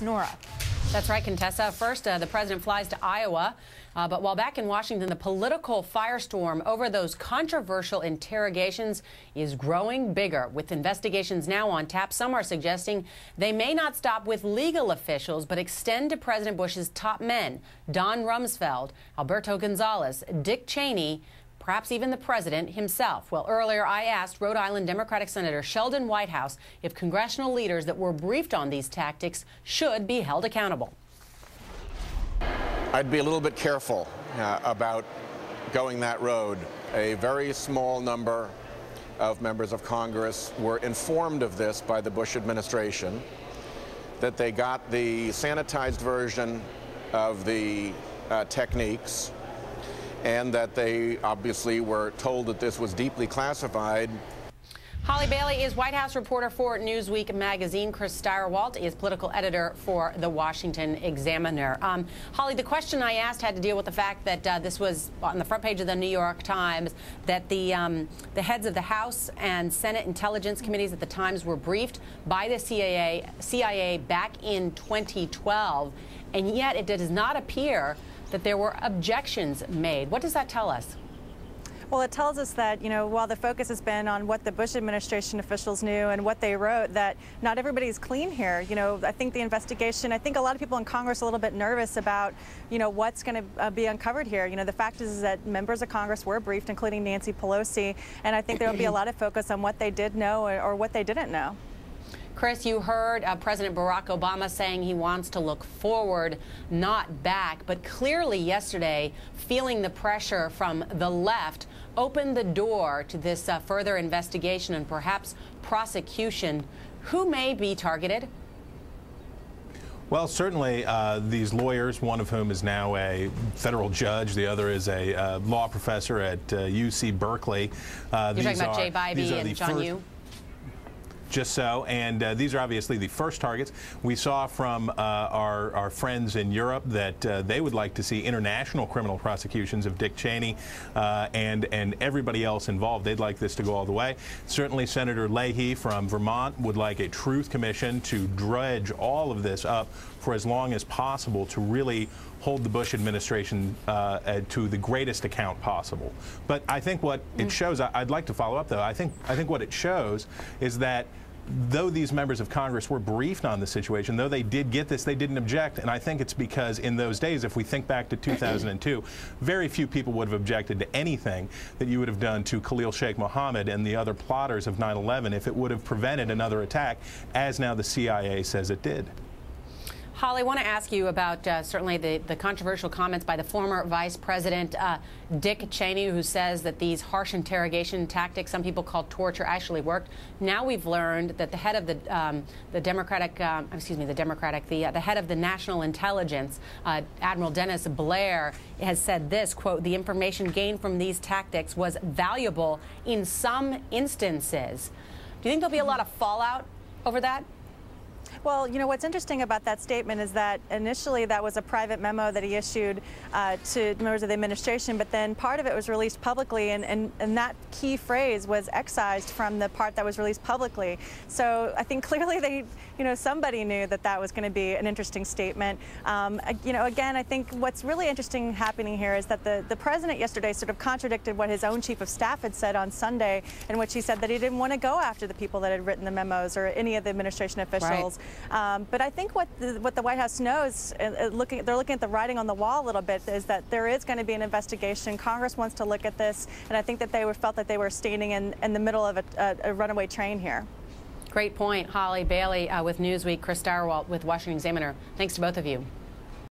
Norah. That's right, Contessa. First, the president flies to Iowa. But while back in Washington, the political firestorm over those controversial interrogations is growing bigger. With investigations now on tap, some are suggesting they may not stop with legal officials, but extend to President Bush's top men, Don Rumsfeld, Alberto Gonzales, Dick Cheney, perhaps even the president himself. Well, earlier I asked Rhode Island Democratic Senator Sheldon Whitehouse if congressional leaders that were briefed on these tactics should be held accountable. I'd be a little bit careful about going that road. A very small number of members of Congress were informed of this by the Bush administration, that they got the sanitized version of the techniques, and that they obviously were told that this was deeply classified. Holly Bailey is White House reporter for Newsweek magazine. Chris Stirewalt is political editor for The Washington Examiner. Holly, the question I asked had to deal with the fact that this was on the front page of the New York Times, that the heads of the House and Senate Intelligence Committees at the Times were briefed by the CIA back in 2012, and yet it does not appear that there were objections made. What does that tell us? Well, it tells us that, while the focus has been on what the Bush administration officials knew and what they wrote, that not everybody's clean here. I think the investigation, I think a lot of people in Congress are a little bit nervous about, what's going to be uncovered here. The fact is that members of Congress were briefed, including Nancy Pelosi, and I think there will be a lot of focus on what they did know or what they didn't know. Chris, you heard President Barack Obama saying he wants to look forward, not back. But clearly yesterday, feeling the pressure from the left opened the door to this further investigation and perhaps prosecution. Who may be targeted? Well, certainly these lawyers, one of whom is now a federal judge, the other is a law professor at UC Berkeley. You're talking about Jay Bybee and John Yoo? Just so, and these are obviously the first targets. We saw from our friends in Europe that they would like to see international criminal prosecutions of Dick Cheney and everybody else involved. They'd like this to go all the way. Certainly Senator Leahy from Vermont would like a truth commission to dredge all of this up for as long as possible to really hold the Bush administration to the greatest account possible. But I think what it shows, I'd like to follow up though, I think what it shows is that though these members of Congress were briefed on the situation, though they did get this, they didn't object. And I think it's because in those days, if we think back to 2002, very few people would have objected to anything that you would have done to Khalil Sheikh Mohammed and the other plotters of 9/11 if it would have prevented another attack, as now the CIA says it did. Holly, I want to ask you about certainly the controversial comments by the former Vice President Dick Cheney, who says that these harsh interrogation tactics, some people call torture, actually worked. Now we've learned that the head of the head of the National Intelligence, Admiral Dennis Blair, has said this, quote, "The information gained from these tactics was valuable in some instances." Do you think there'll be a lot of fallout over that? Well, what's interesting about that statement is that initially that was a private memo that he issued to members of the administration, but then part of it was released publicly, and that key phrase was excised from the part that was released publicly. So I think clearly they, somebody knew that that was going to be an interesting statement. Again, I think what's really interesting happening here is that the president yesterday sort of contradicted what his own chief of staff had said on Sunday, in which he said that he didn't want to go after the people that had written the memos or any of the administration officials. Right. But I think what the White House knows, they're looking at the writing on the wall a little bit, is that there is going to be an investigation. Congress wants to look at this, and I think that they felt that they were standing in the middle of a runaway train here. Great point. Holly Bailey with Newsweek, Chris Stirewalt with Washington Examiner. Thanks to both of you.